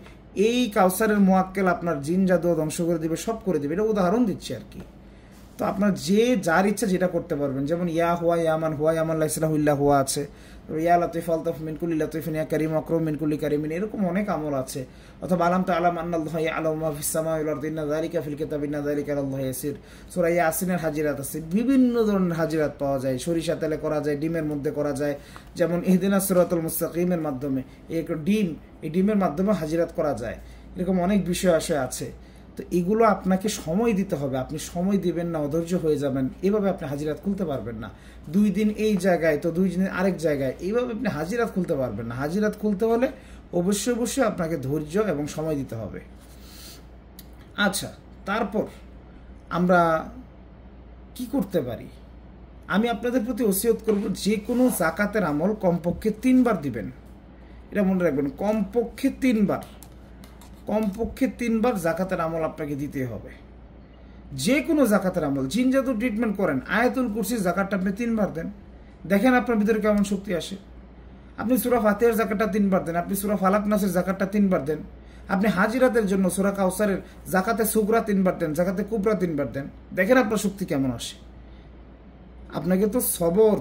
এই কাউসারের মোয়াক্কেল আপনার জিন জাদু ধ্বংস করে দিবে, সব করে দিবে। এটা উদাহরণ দিচ্ছি আর কি। তো আপনার যে যার ইচ্ছা যেটা করতে পারবেন। যেমন ইয়া হুয়া ইয়ামান হুয়া ইয়ামান লাইসলাহুল্লাহ হুয়া আছে, ইয়া লাতিফ আলতাফ মিনকুল্লি লাতিফিন ইয়া কারিম আকরম মিনকুল্লি কারিমিন, এরকম অনেক আমল আছে। অথবা আলাম তা আলাম আন্নাল্লাহ ইয়ালামু মা ফিস সামাওয়াতি ওয়াল আরদি ইন্না যালিকা ফিল কিতাবি ইন্না যালিকা আলাল্লাহি ইয়াসির। সূরা ইয়াসিনের হাজিরাত আছে, বিভিন্ন ধরনের হাজিরাত পাওয়া যায়। সরিষা তেলে করা যায়, ডিমের মধ্যে করা যায়। যেমন ইহদিনাস সিরাতাল মুস্তাকিমের মাধ্যমে, এই ডিমের মাধ্যমে হাজিরাত করা যায়। এরকম অনেক বিষয় আছে। তো এগুলো আপনাকে সময় দিতে হবে। আপনি সময় দিবেন না, অধৈর্য হয়ে যাবেন, এভাবে আপনি হাজিরাত খুলতে পারবেন না। 2 দিন এই জায়গায় তো 2 দিন আরেক জায়গায়, এইভাবে আপনি হাজিরাত খুলতে পারবেন না। হাজিরাত খুলতে হলে অবশ্যই আপনাকে ধৈর্য এবং সময় দিতে হবে। আচ্ছা, তারপর আমরা কি করতে পারি? আমি আপনাদের প্রতি ওসিয়ত করব, যে কোনো যাকাতের আমল কমপক্ষে 3 বার দিবেন। এটা মনে রাখবেন, কমপক্ষে 3 বার যাকাতের আমল আপনাকে দিতে হবে। যে কোনো যাকাতের আমল, জিন জাদু ট্রিটমেন্ট করেন, আয়াতুল কুরসির যাকাতটা আপনি 3 বার দেন, দেখেন আপনার ভিতরে কেমন শক্তি আসে। আপনি সূরা ফাতিহার যাকাতটা 3 বার দেন, আপনি সূরা ফালাক নাসের যাকাতটা 3 বার দেন, আপনি হাজিরাতের জন্য সূরা কাউসারের যাকাতে সুগরা 3 বার দেন, যাকাতে কুবরা 3 বার দেন, দেখেন আপনার শক্তি কেমন আসে। আপনাকে তো সবর,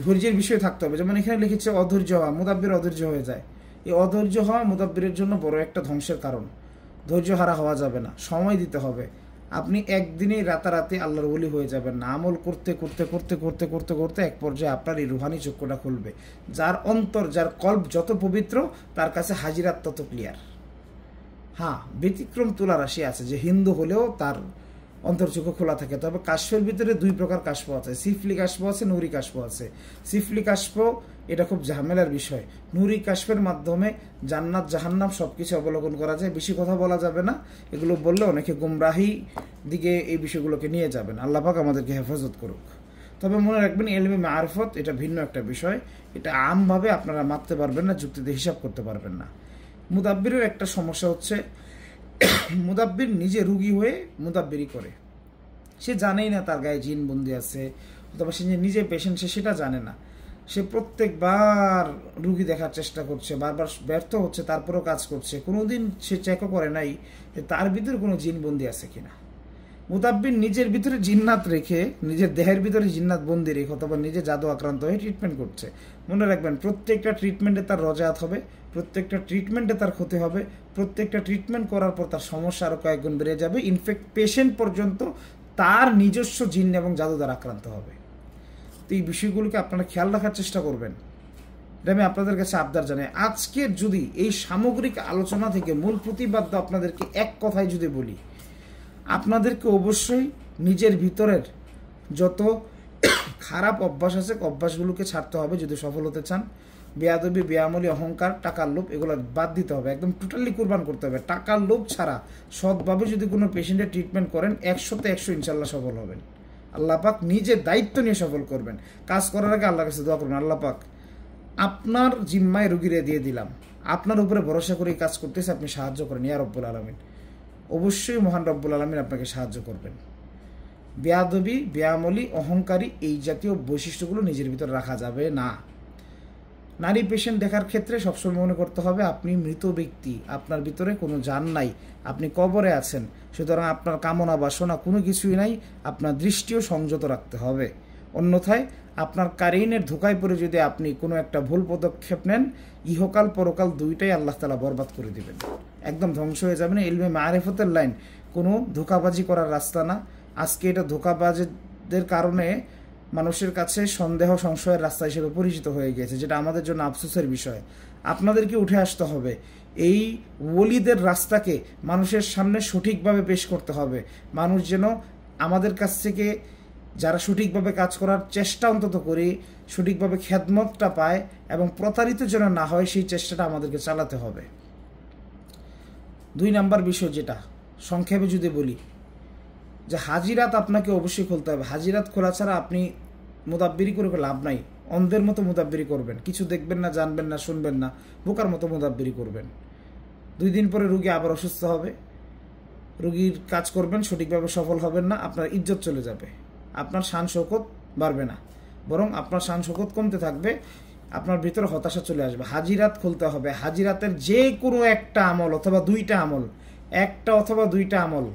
ধৈর্যের বিষয় থাকতে হবে। যেমন এখানে লিখেছে অধৈর্য হওয়া, মুদাব্বির অধৈর্য হয়ে যায়। এই অধৈর্য হওয়া মুদাব্বিরের জন্য বড় একটা ধ্বংসের কারণ। ধৈর্য হারা হওয়া যাবে না, সময় দিতে হবে। আপনি একদিনেই রাতারাতি আল্লাহর ওলি হয়ে যাবেন না। আমল করতে করতে করতে করতে করতে করতে এক পর্যায়ে আপনার এই রুহানি চক্ষুটা খুলবে। যার অন্তর, যার কল্প যত পবিত্র, তার কাছে হাজিরাত তত ক্লিয়ার। হ্যাঁ, ব্যতিক্রম তুলা রাশি আছে, যে হিন্দু হলেও তার অন্তর্চক্ষু খোলা থাকে। তবে কাশফের ভিতরে 2 প্রকার কাশফ আছে, সিফলি কাশফ আছে, নুরি কাশফ আছে। সিফলি কাশফ এটা খুব ঝামেলার বিষয়। নুরি কাশফের মাধ্যমে জান্নাত জাহান্নাম সবকিছু অবলোকন করা যায়। বেশি কথা বলা যাবে না, এগুলো বললে অনেকে গুমরাহি দিকে এই বিষয়গুলোকে নিয়ে যাবেন। আল্লাহ পাক আমাদেরকে হেফাজত করুক। তবে মনে রাখবেন, ইলমে মারিফত এটা ভিন্ন একটা বিষয়। এটা আমভাবে আপনারা মাপতে পারবেন না, যুক্তিতে হিসাব করতে পারবেন না। মুদাব্বিরের একটা সমস্যা হচ্ছে, মুদাব্বির নিজে রুগী হয়ে মুদাব্বিরি করে। সে জানেই না তার গায়ে জিন বন্দি আছে, অথবা সে নিজে পেশেন্ট, সে সেটা জানে না। সে প্রত্যেকবার রুগী দেখার চেষ্টা করছে, বারবার ব্যর্থ হচ্ছে, তারপরেও কাজ করছে। কোনোদিন সে চেকও করে নাই যে তার ভিতরে কোনো জিন বন্দি আছে কিনা। মুদাব্বির নিজের ভিতরে জিন্নাত রেখে, নিজের দেহের ভিতরে জিন্নাত বন্দি রেখে, অথবা নিজে জাদু আক্রান্ত হয়ে ট্রিটমেন্ট করছে। মনে রাখবেন, প্রত্যেকটা ট্রিটমেন্টে তার রজায়াত হবে, প্রত্যেকটা ট্রিটমেন্টে তার ক্ষতি হবে, প্রত্যেকটা ট্রিটমেন্ট করার পর তার সমস্যা আরও কয়েকগুণ বেড়ে যাবে। ইনফ্যাক্ট পেশেন্ট পর্যন্ত তার নিজস্ব জিন এবং জাদু দ্বারা আক্রান্ত হবে। তো এই বিষয়গুলোকে আপনারা খেয়াল রাখার চেষ্টা করবেন। এটা আমি আপনাদের কাছে আবদার জানাই। আজকে যদি এই সামগ্রিক আলোচনা থেকে মূল প্রতিপাদ্য আপনাদেরকে এক কথায় যদি বলি, আপনাদেরকে অবশ্যই নিজের ভিতরের যত খারাপ অভ্যাস আছে, অভ্যাসগুলোকে ছাড়তে হবে যদি সফল হতে চান। বেয়াদবি, বেয়ামলি, অহংকার, টাকার লোভ এগুলো বাদ দিতে হবে, একদম টোটালি কুরবান করতে হবে। টাকার লোভ ছাড়া সৎভাবে যদি কোনো পেশেন্টের ট্রিটমেন্ট করেন 100তে 100 ইনশাল্লাহ সফল হবেন। আল্লাহ পাক নিজে দায়িত্ব নিয়ে সফল করবেন। কাজ করার আগে আল্লাহর কাছে দোয়া করবেন, আল্লাহ পাক আপনার জিম্মায় রুগীরে দিয়ে দিলাম, আপনার উপরে ভরসা করে কাজ করতেছে, আপনি সাহায্য করেন ইয়া রব্বুল আলামিন। অবশ্যই মহান রব্বুল আলামিন আপনাকে সাহায্য করবেন। বেয়াদবি, বেয়ামলি, অহংকারী এই জাতীয় বৈশিষ্ট্যগুলো নিজের ভিতরে রাখা যাবে না। নারী পেশেন্ট দেখার ক্ষেত্রে সবসময় মনে করতে হবে আপনি মৃত ব্যক্তি, আপনার ভিতরে কোনো জান নাই, আপনি কবরে আছেন, সুতরাং আপনার কামনা বাসনা কোনো কিছুই নাই, আপনার দৃষ্টিও সংযত রাখতে হবে। অন্যথায় আপনার কারিনের ধোকায় পড়ে যদি আপনি কোনো একটা ভুল পদক্ষেপ নেন, ইহকাল পরকাল দুইটাই আল্লাহ তাআলা বরবাদ করে দিবেন, একদম ধ্বংস হয়ে যাবেন। ইলমে মারিফতের লাইন কোনো ধোকাবাজি করার রাস্তা না। আজকে এটা ধোকাবাজদের কারণে মানুষের কাছে সন্দেহ সংশয়ের রাস্তা হিসেবে পরিচিত হয়ে গিয়েছে, যেটা আমাদের জন্য আফসোসের বিষয়। আপনাদেরকে উঠে আসতে হবে, এই ওলিদের রাস্তাকে মানুষের সামনে সঠিকভাবে পেশ করতে হবে। মানুষ যেন আমাদের কাছ থেকে যারা সঠিকভাবে কাজ করার চেষ্টা অন্তত করি, সঠিকভাবে খেদমতটা পায় এবং প্রতারিত যেন না হয়, সেই চেষ্টাটা আমাদেরকে চালাতে হবে। 2 নাম্বার বিষয় যেটা সংক্ষেপে যদি বলি, যে হাজিরাত আপনাকে অবশ্যই খুলতে হবে। হাজিরাত খোলা ছাড়া আপনি মুদাব্বিরি করে লাভ নাই। অন্ধের মতো মুদাব্বিরি করবেন, কিছু দেখবেন না, জানবেন না, শুনবেন না, বোকার মতো মুদাব্বিরি করবেন। 2 দিন পরে রুগী আবার অসুস্থ হবে, রুগীর কাজ করবেন, সঠিকভাবে সফল হবেন না, আপনার ইজ্জত চলে যাবে, আপনার শান শৌকত বাড়বে না, বরং আপনার শান শৌকত কমতে থাকবে, আপনার ভিতরে হতাশা চলে আসবে। হাজিরাত খুলতে হবে। হাজিরাতের যে কোনো একটা আমল অথবা 2টা আমল, একটা অথবা 2টা আমল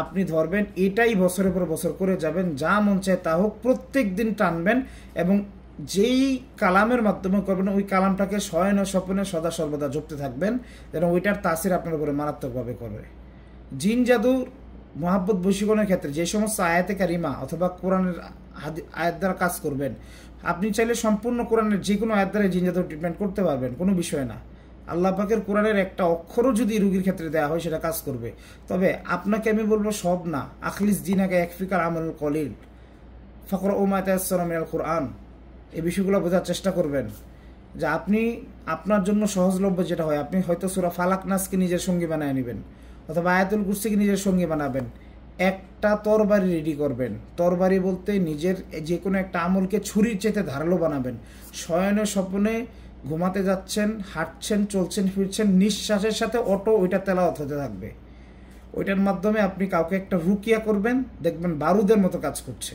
আপনি ধরবেন, এটাই বছরের পর বছর করে যাবেন, যা মন চায় তা হোক, প্রত্যেক দিন টানবেন এবং যেই কালামের মাধ্যমে করবেন ওই কালামটাকে শয়ন স্বপ্নে সদা সর্বদা জপতে থাকবেন, যেন ওইটার তাসির আপনার উপরে মারাত্মকভাবে করবে। জিন জাদুর মহাব্বত বশীকরণের ক্ষেত্রে যে সমস্ত আয়াতে কারিমা অথবা কোরআনের আয়াত দ্বারা কাজ করবেন, আপনি চাইলে সম্পূর্ণ কোরআনের যে কোনো আয়াত দ্বারা জিন জাদুর ট্রিটমেন্ট করতে পারবেন, কোনো বিষয় না। আল্লাহ পাকের কোরআনের একটা অক্ষরও যদি রুগীর ক্ষেত্রে দেওয়া হয় সেটা কাজ করবে। তবে আপনাকে আমি বলবো সব না, আখলিস দিনাকে একফিকার আমল কলিল ফকর ওমা তায়াসসারা মিনাল কোরআন, এই বিষয়গুলো বোঝার চেষ্টা করবেন। যে আপনি আপনার জন্য সহজলভ্য যেটা হয়, আপনি হয়তো সূরা ফালাক নাসকে নিজের সঙ্গী বানায় নেবেন অথবা আয়াতুল কুরসিকে নিজের সঙ্গী বানাবেন। একটা তরবারি রেডি করবেন, তরবারি বলতে নিজের যে কোনো একটা আমলকে ছুরির চেতে ধারালো বানাবেন। শয়নে স্বপ্নে ঘুমাতে যাচ্ছেন, হাঁটছেন, চলছেন, ফিরছেন, নিঃশ্বাসের সাথে অটো ওইটা তেলাওয়াত হতে থাকবে। ওইটার মাধ্যমে আপনি কাউকে একটা রুকিয়া করবেন, দেখবেন বারুদের মতো কাজ করছে।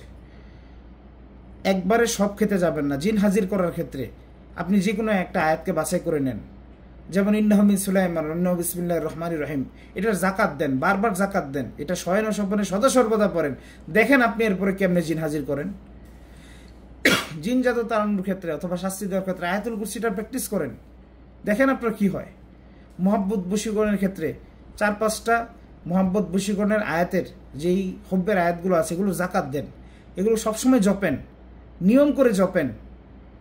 একবারে সব খেতে যাবেন না। জিন হাজির করার ক্ষেত্রে আপনি যে কোনো একটা আয়াতকে বাছাই করে নেন, যেমন ইন্নাহু মিন সুলাইমান ইন্নাহু বিসমিল্লাহির রহমানির রহিম, এটার যাকাত দেন, বারবার যাকাত দেন, এটা শয়ন স্বপ্নে সদা সর্বদা পড়েন। দেখেন আপনি এরপরে কেমনে জিন হাজির করেন। জিন জাদু তাড়ানোর ক্ষেত্রে অথবা শাস্তি দেওয়ার ক্ষেত্রে আয়াতুল কুরসিটা প্র্যাকটিস করেন, দেখেন আপনার কি হয়। মোহাব্বত বশীকরণের ক্ষেত্রে 4-5টা মোহাব্বত বশীকরণের আয়াতের যেই হব্বের আয়াতগুলো আছে এগুলো যাকাত দেন, এগুলো সবসময় জপেন, নিয়ম করে জপেন,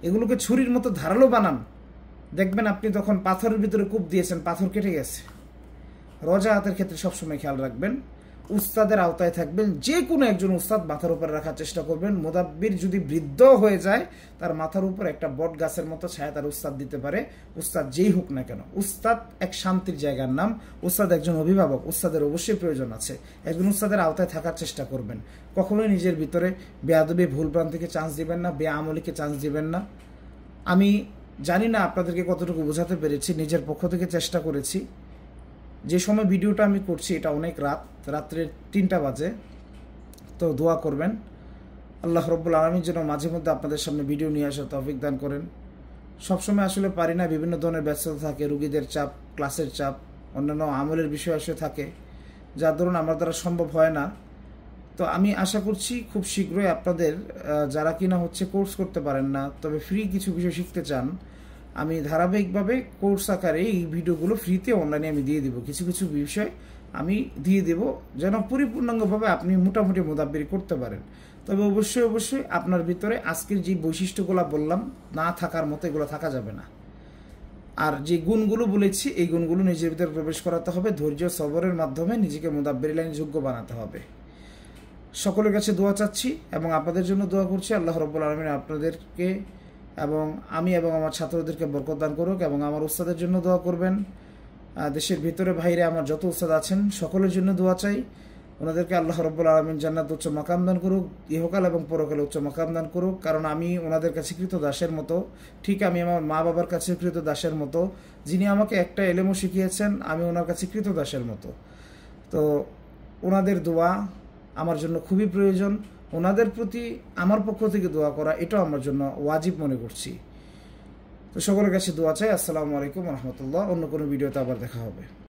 এগুলোকে ছুরির মতো ধারালো বানান। দেখবেন আপনি তখন পাথরের ভিতরে কূপ দিয়েছেন, পাথর কেটে গেছে। রজা হাতের ক্ষেত্রে সবসময় খেয়াল রাখবেন, উস্তাদের আওতায় থাকবেন, যে কোনো একজন উস্তাদ মাথার উপরে রাখার চেষ্টা করবেন। মুদাব্বির যদি বৃদ্ধ হয়ে যায়, তার মাথার উপর একটা বট গাছের মতো ছায়া তার উস্তাদ দিতে পারে, উস্তাদ যেই হোক না কেন। উস্তাদ এক শান্তির জায়গার নাম, উস্তাদ একজন অভিভাবক, উস্তাদের অবশ্যই প্রয়োজন আছে। একজন উস্তাদের আওতায় থাকার চেষ্টা করবেন। কখনোই নিজের ভিতরে বেয়াদবি, ভুলভ্রান্তিকে চান্স দিবেন না, বেআমলিকে চান্স দিবেন না। আমি জানি না আপনাদেরকে কতটুকু বোঝাতে পেরেছি, নিজের পক্ষ থেকে চেষ্টা করেছি। যে সময় ভিডিওটা আমি করছি এটা অনেক রাত্রের 3টা বাজে, তো দোয়া করবেন আল্লাহ রব্বুল আলামিন যেন মাঝে মধ্যে আপনাদের সামনে ভিডিও নিয়ে আসার তৌফিক দান করেন। সবসময় আসলে পারি না, বিভিন্ন ধরনের ব্যস্ততা থাকে, রুগীদের চাপ, ক্লাসের চাপ, অন্যান্য আমলের বিষয় আসলে থাকে, যার ধরুন আমার দ্বারা সম্ভব হয় না। তো আমি আশা করছি খুব শীঘ্রই আপনাদের যারা কিনা হচ্ছে কোর্স করতে পারেন না তবে ফ্রি কিছু বিষয় শিখতে চান, আমি ধারাবাহিকভাবে কোর্স আকারে এই ভিডিওগুলো ফ্রিতে অনলাইনে আমি দিয়ে দেবো। কিছু কিছু বিষয় আমি দিয়ে দেব যেন পরিপূর্ণাঙ্গভাবে আপনি মোটামুটি মুদাব্বিরি করতে পারেন। তবে অবশ্যই অবশ্যই আপনার ভিতরে আজকের যে বৈশিষ্ট্যগুলো বললাম না থাকার মতো এগুলো থাকা যাবে না। আর যে গুণগুলো বলেছি এই গুণগুলো নিজের ভিতরে প্রবেশ করাতে হবে, ধৈর্য সবরের মাধ্যমে নিজেকে মুদাব্বিরি লাইন যোগ্য বানাতে হবে। সকলের কাছে দোয়া চাচ্ছি এবং আপনাদের জন্য দোয়া করছি। আল্লাহ রাব্বুল আলামিন আপনাদেরকে এবং আমি এবং আমার ছাত্রদেরকে বরকত দান করুক, এবং আমার উস্তাদের জন্য দোয়া করবেন। দেশের ভিতরে বাইরে আমার যত উস্তাদ আছেন সকলের জন্য দোয়া চাই। ওনাদেরকে আল্লাহ রাব্বুল আলামিন জান্নাত উচ্চ মাকাম দান করুক, ইহকাল এবং পরকালে উচ্চ মাকাম দান করুক। কারণ আমি ওনাদের কাছে কৃত দাসের মতো, ঠিক আমি আমার মা বাবার কাছে কৃত দাসের মতো। যিনি আমাকে একটা এলেমও শিখিয়েছেন, আমি ওনার কাছে কৃত দাসের মতো। তো ওনাদের দোয়া আমার জন্য খুবই প্রয়োজন। ওনাদের প্রতি আমার পক্ষ থেকে দোয়া করা এটাও আমার জন্য ওয়াজিব মনে করছি। তো সকলের কাছে দোয়া চাই। আসসালামু আলাইকুম রহমতুল্লাহ। অন্য কোনো ভিডিওতে আবার দেখা হবে।